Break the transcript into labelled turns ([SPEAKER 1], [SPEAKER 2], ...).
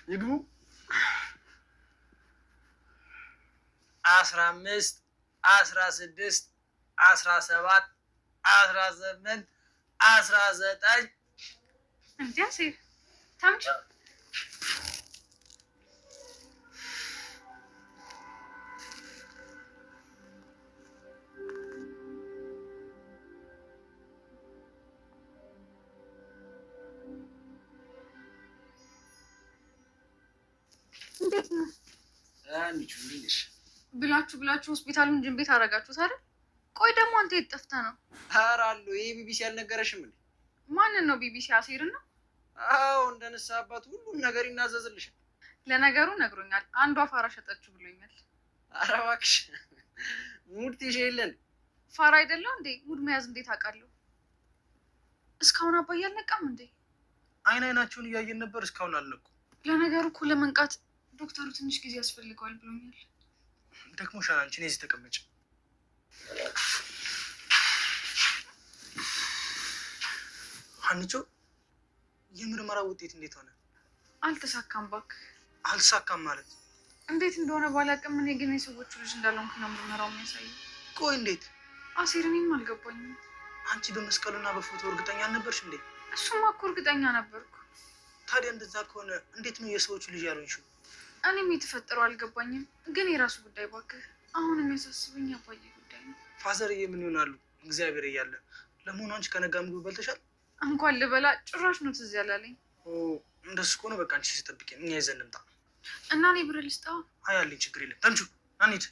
[SPEAKER 1] ይግቡ 15 16 17 18 19
[SPEAKER 2] እንዴ አሴር ታምጩ እንዴት ነው
[SPEAKER 1] አንቺ ልጅ
[SPEAKER 2] ብላችሁ ሆስፒታሉን ጅን ቤት አደረጋችሁት አይደል? ቆይ ደግሞ አንተ የት ጠፍተህ ነው?
[SPEAKER 1] ኧረ አሉ ይሄ ቢቢሲ አልነገረሽም እንዴ?
[SPEAKER 2] ማንን ነው ቢቢሲ? አሴርን ነው?
[SPEAKER 1] አዎ እንደነሳ አባት ሁሉም ነገር ይናዘዝልሻል።
[SPEAKER 2] ለነገሩ ነግሮኛል። አንዷ ፋራ ሸጠችው ብሎኛል።
[SPEAKER 1] ኧረ እባክሽ ሙድ ትይሽ የለን
[SPEAKER 2] ፋራ አይደለው እንዴ? ሙድ መያዝ እንዴት አውቃለሁ? እስካሁን አባዬ አልነቃም እንዴ?
[SPEAKER 1] አይናቸውን እያየን ነበር፣ እስካሁን አልነቁም።
[SPEAKER 2] ለነገሩ እኮ ለመንቃት ዶክተሩ ትንሽ ጊዜ ያስፈልገዋል ብሎኛል።
[SPEAKER 1] ደክሞሻል፣ አንቺ ነይ እዚህ ተቀመጭ። ሀኒቾ የምርመራ ውጤት እንዴት ሆነ?
[SPEAKER 2] አልተሳካም። እባክህ
[SPEAKER 1] አልተሳካም ማለት
[SPEAKER 2] እንዴት እንደሆነ ባላውቅም እኔ ግን የሰዎቹ ልጅ እንዳልሆንኩ ነው ምርመራው የሚያሳየው።
[SPEAKER 1] ቆይ እንዴት?
[SPEAKER 2] አሴር እኔም አልገባኝም።
[SPEAKER 1] አንቺ በመስቀሉና በፎቶ እርግጠኛ አልነበርሽ እንዴ?
[SPEAKER 2] እሱማ እኮ እርግጠኛ ነበርኩ።
[SPEAKER 1] ታዲያ እንደዛ ከሆነ እንዴት ነው የሰዎቹ ልጅ ያልሆንሽው?
[SPEAKER 2] እኔም የተፈጠረው አልገባኝም፣ ግን የራሱ ጉዳይ እባክህ። አሁን የሚያሳስበኝ አባዬ ጉዳይ ነው።
[SPEAKER 1] ፋዘርዬ ምን ይሆናሉ? እግዚአብሔር እያለ። ለመሆኑ አንቺ ከነጋ ምግብ በልተሻል?
[SPEAKER 2] እንኳን ልበላ ጭራሽ ነው ትዝ ያላለኝ።
[SPEAKER 1] እንደሱ ከሆነ በቃ አንቺ ስጠብቂን እኛ ይዘን እንምጣ
[SPEAKER 2] እና እኔ ብር ልስጥህ?
[SPEAKER 1] አያለኝ፣ ችግር የለም። ተምቹ አንሂድ።